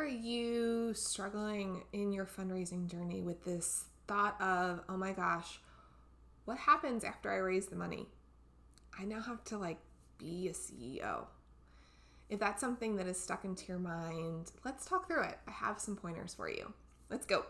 Are you struggling in your fundraising journey with this thought of, oh my gosh, what happens after I raise the money? I now have to be a CEO. If that's something that is stuck into your mind, let's talk through it. I have some pointers for you. Let's go.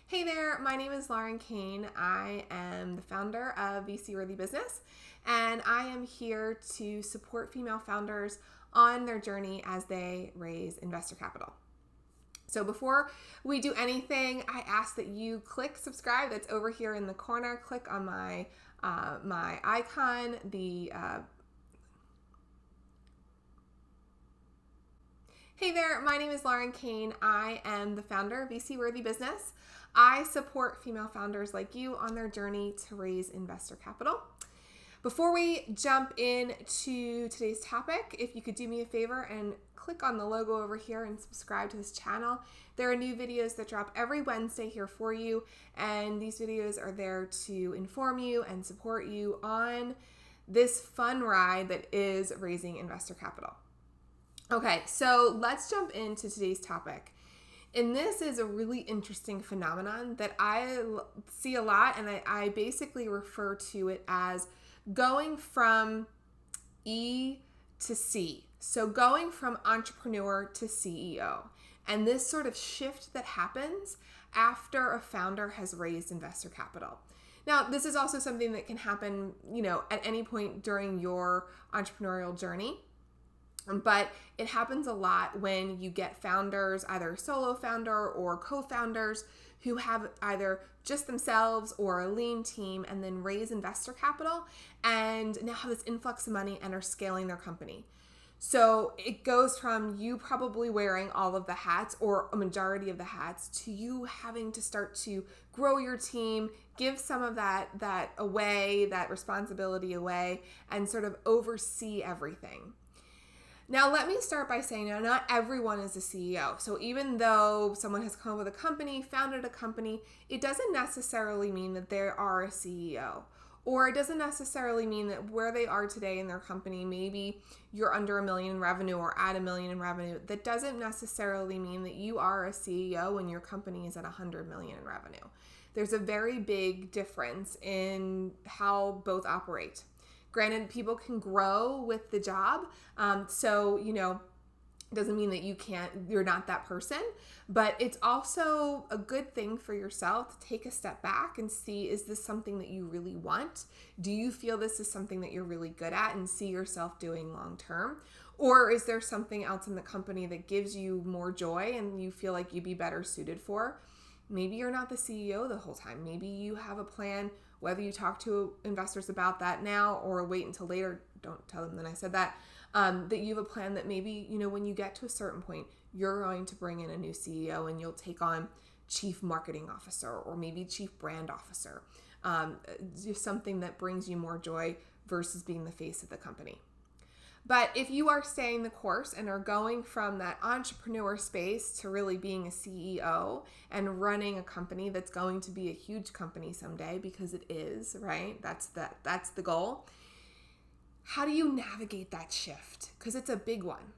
Hey there, my name is Lauren Kane. I am the founder of VC Worthy Business, and I am here to support female founders on their journey as they raise investor capital. So before we do anything, I ask that you click subscribe. That's over here in the corner. Click on my icon, Hey there, my name is Lauren Kane. I am the founder of VC Worthy Business. I support female founders like you on their journey to raise investor capital. Before we jump into today's topic, if you could do me a favor and click on the logo over here and subscribe to this channel. There are new videos that drop every Wednesday here for you, and these videos are there to inform you and support you on this fun ride that is raising investor capital. Okay, so let's jump into today's topic. And this is a really interesting phenomenon that I see a lot, and I basically refer to it as going from E to C. So going from entrepreneur to CEO. And this sort of shift that happens after a founder has raised investor capital. Now, this is also something that can happen, at any point during your entrepreneurial journey. But it happens a lot when you get founders, either a solo founder or co-founders, who have either just themselves or a lean team and then raise investor capital and now have this influx of money and are scaling their company. So it goes from you probably wearing all of the hats or a majority of the hats to you having to start to grow your team, give some of that away, that responsibility away, and sort of oversee everything. Now, let me start by saying, not everyone is a CEO. So even though someone has come up with a company, founded a company, it doesn't necessarily mean that they are a CEO. Or it doesn't necessarily mean that where they are today in their company, maybe you're under $1 million in revenue or at $1 million in revenue. That doesn't necessarily mean that you are a CEO when your company is at $100 million in revenue. There's a very big difference in how both operate. Granted, people can grow with the job. Doesn't mean that you're not that person, but it's also a good thing for yourself to take a step back and see, is this something that you really want? Do you feel this is something that you're really good at and see yourself doing long term? Or is there something else in the company that gives you more joy and you feel like you'd be better suited for? Maybe you're not the CEO the whole time. Maybe you have a plan, whether you talk to investors about that now or wait until later, don't tell them that I said that, that you have a plan that maybe, when you get to a certain point, you're going to bring in a new CEO and you'll take on chief marketing officer or maybe chief brand officer, just something that brings you more joy versus being the face of the company. But if you are staying the course and are going from that entrepreneur space to really being a CEO and running a company that's going to be a huge company someday, because it is, right? That's the goal. How do you navigate that shift? Because it's a big one.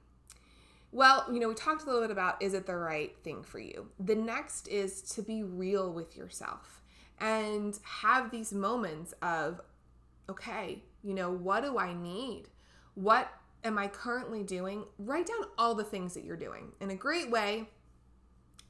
Well, we talked a little bit about, is it the right thing for you? The next is to be real with yourself and have these moments of, okay, what do I need? What am I currently doing? Write down all the things that you're doing. And a great way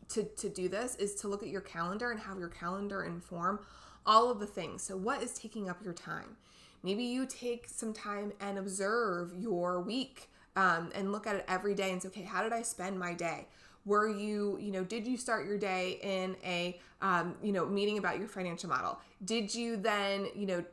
to do this is to look at your calendar and have your calendar inform all of the things. So what is taking up your time? Maybe you take some time and observe your week and look at it every day and say, okay, how did I spend my day? Were you, did you start your day in a, meeting about your financial model? Did you then,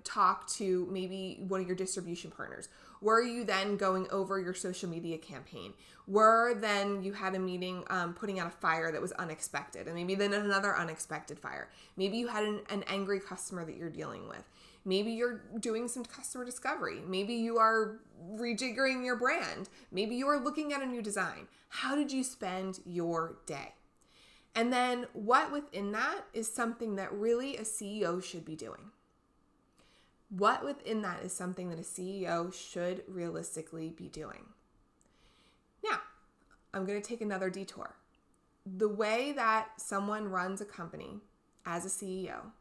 talk to maybe one of your distribution partners? Were you then going over your social media campaign? Were then you had a meeting putting out a fire that was unexpected, and maybe then another unexpected fire? Maybe you had an angry customer that you're dealing with. Maybe you're doing some customer discovery. Maybe you are rejiggering your brand. Maybe you are looking at a new design. How did you spend your day? And then what within that is something that really a CEO should be doing? What within that is something that a CEO should realistically be doing? Now, I'm going to take another detour. The way that someone runs a company as a CEO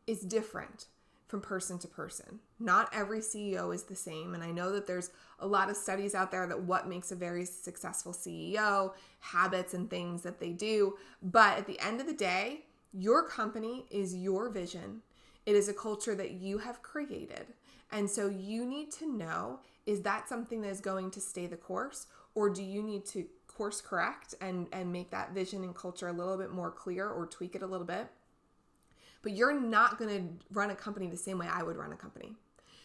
is different from person to person. Not every CEO is the same. And I know that there's a lot of studies out there that what makes a very successful CEO, habits and things that they do. But at the end of the day, your company is your vision. It is a culture that you have created. And so you need to know, is that something that is going to stay the course, or do you need to course correct and make that vision and culture a little bit more clear or tweak it a little bit? But you're not going to run a company the same way I would run a company.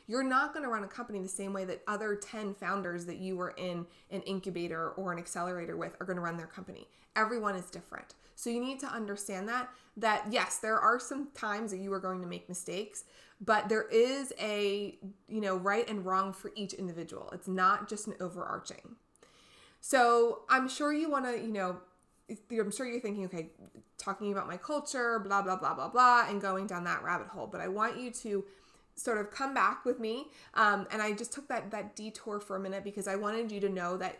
You're not going to run a company the same way that other 10 founders that you were in an incubator or an accelerator with are going to run their company. Everyone is different. So you need to understand that yes, there are some times that you are going to make mistakes, but there is a, right and wrong for each individual. It's not just an overarching. So I'm sure you want to, I'm sure you're thinking, okay, talking about my culture, blah, blah, blah, blah, blah, and going down that rabbit hole. But I want you to sort of come back with me. And I just took that detour for a minute because I wanted you to know that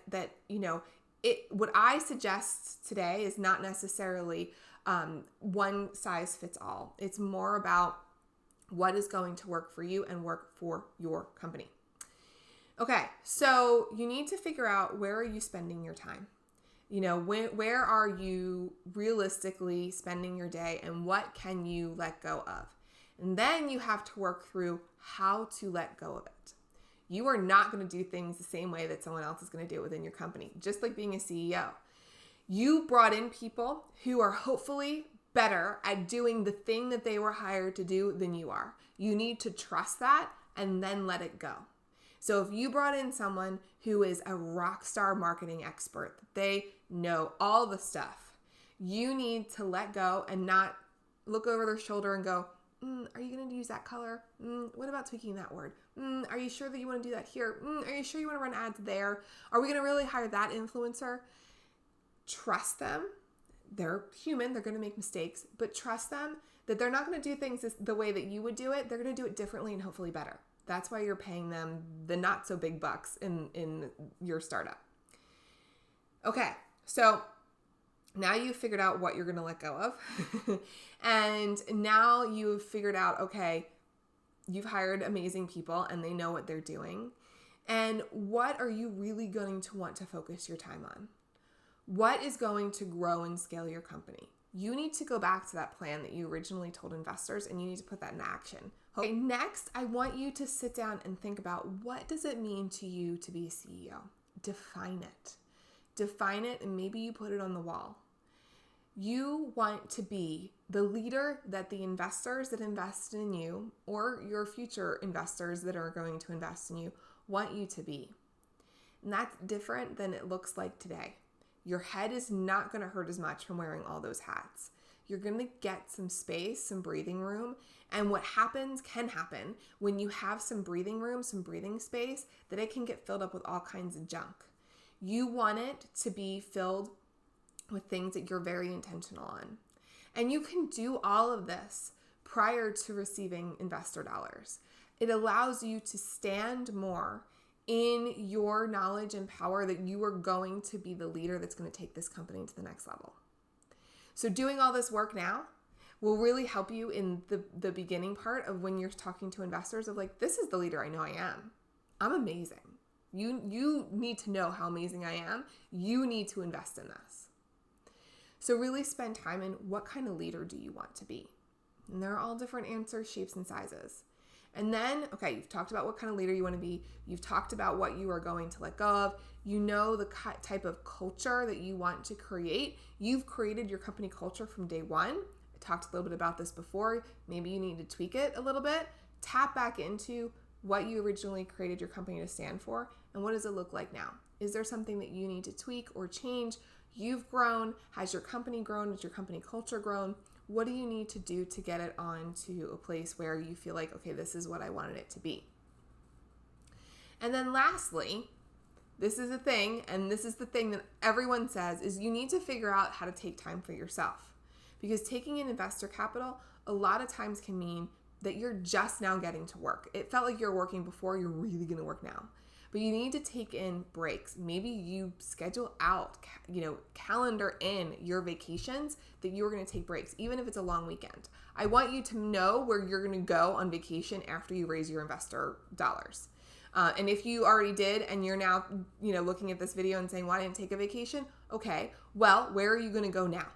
what I suggest today is not necessarily one size fits all. It's more about what is going to work for you and work for your company. Okay, so you need to figure out, where are you spending your time? Where are you realistically spending your day, and what can you let go of? And then you have to work through how to let go of it. You are not going to do things the same way that someone else is going to do it within your company, just like being a CEO. You brought in people who are hopefully better at doing the thing that they were hired to do than you are. You need to trust that and then let it go. So if you brought in someone who is a rock star marketing expert, they know all the stuff, you need to let go and not look over their shoulder and go, are you going to use that color? What about tweaking that word? Are you sure that you want to do that here? Are you sure you want to run ads there? Are we going to really hire that influencer? Trust them. They're human. They're going to make mistakes, but trust them that they're not going to do things the way that you would do it. They're going to do it differently and hopefully better. That's why you're paying them the not so big bucks in your startup. Okay, so now you've figured out what you're going to let go of. And now you've figured out, okay, you've hired amazing people and they know what they're doing. And what are you really going to want to focus your time on? What is going to grow and scale your company? You need to go back to that plan that you originally told investors, and you need to put that in action. Okay, next, I want you to sit down and think about, what does it mean to you to be a CEO? Define it. Define it, and maybe you put it on the wall. You want to be the leader that the investors that invest in you, or your future investors that are going to invest in you, want you to be. And that's different than it looks like today. Your head is not going to hurt as much from wearing all those hats. You're going to get some space, some breathing room. And what can happen when you have some breathing room, some breathing space, that it can get filled up with all kinds of junk. You want it to be filled with things that you're very intentional on. And you can do all of this prior to receiving investor dollars. It allows you to stand more in your knowledge and power that you are going to be the leader that's going to take this company to the next level. So doing all this work now will really help you in the beginning part of when you're talking to investors of like, this is the leader I know I am. I'm amazing. You need to know how amazing I am. You need to invest in this. So really spend time in, what kind of leader do you want to be? And there are all different answers, shapes, and sizes. And then, okay, you've talked about what kind of leader you want to be. You've talked about what you are going to let go of. You know the type of culture that you want to create. You've created your company culture from day one. I talked a little bit about this before. Maybe you need to tweak it a little bit. Tap back into what you originally created your company to stand for, and what does it look like now? Is there something that you need to tweak or change? You've grown. Has your company grown? Has your company culture grown? What do you need to do to get it on to a place where you feel like, okay, this is what I wanted it to be? And then lastly, this is a thing, and this is the thing that everyone says, is you need to figure out how to take time for yourself. Because taking in investor capital a lot of times can mean that you're just now getting to work. It felt like you're working before, you're really going to work now. But you need to take in breaks. Maybe you schedule out, calendar in your vacations that you're going to take breaks, even if it's a long weekend. I want you to know where you're going to go on vacation after you raise your investor dollars. And if you already did and you're now, looking at this video and saying, well, I didn't take a vacation. Okay, well, where are you going to go now?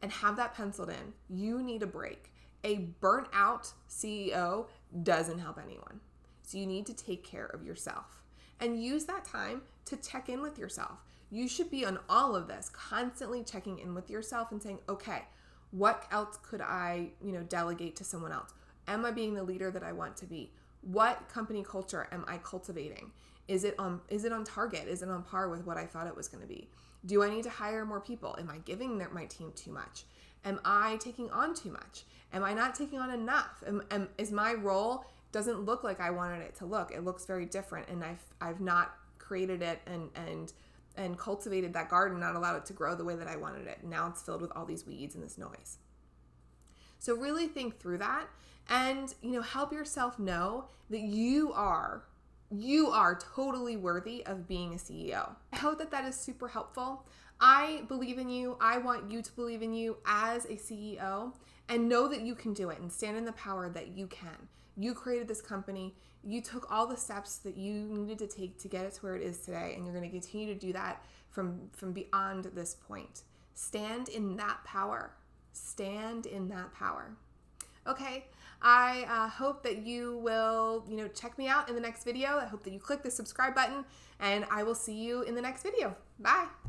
And have that penciled in. You need a break. A burnt out CEO doesn't help anyone. So you need to take care of yourself and use that time to check in with yourself. You should be on all of this, constantly checking in with yourself and saying, okay, what else could I, delegate to someone else? Am I being the leader that I want to be? What company culture am I cultivating? Is it on target? Is it on par with what I thought it was going to be? Do I need to hire more people? Am I giving my team too much? Am I taking on too much? Am I not taking on enough? Is my role doesn't look like I wanted it to look? It looks very different, and I've not created it and cultivated that garden, not allowed it to grow the way that I wanted it. Now it's filled with all these weeds and this noise. So really think through that, and help yourself know that you are totally worthy of being a CEO. I hope that is super helpful. I believe in you. I want you to believe in you as a CEO and know that you can do it and stand in the power that you can. You created this company. You took all the steps that you needed to take to get it to where it is today, and you're going to continue to do that from beyond this point. Stand in that power. Stand in that power. Okay, I hope that you will, check me out in the next video. I hope that you click the subscribe button, and I will see you in the next video. Bye.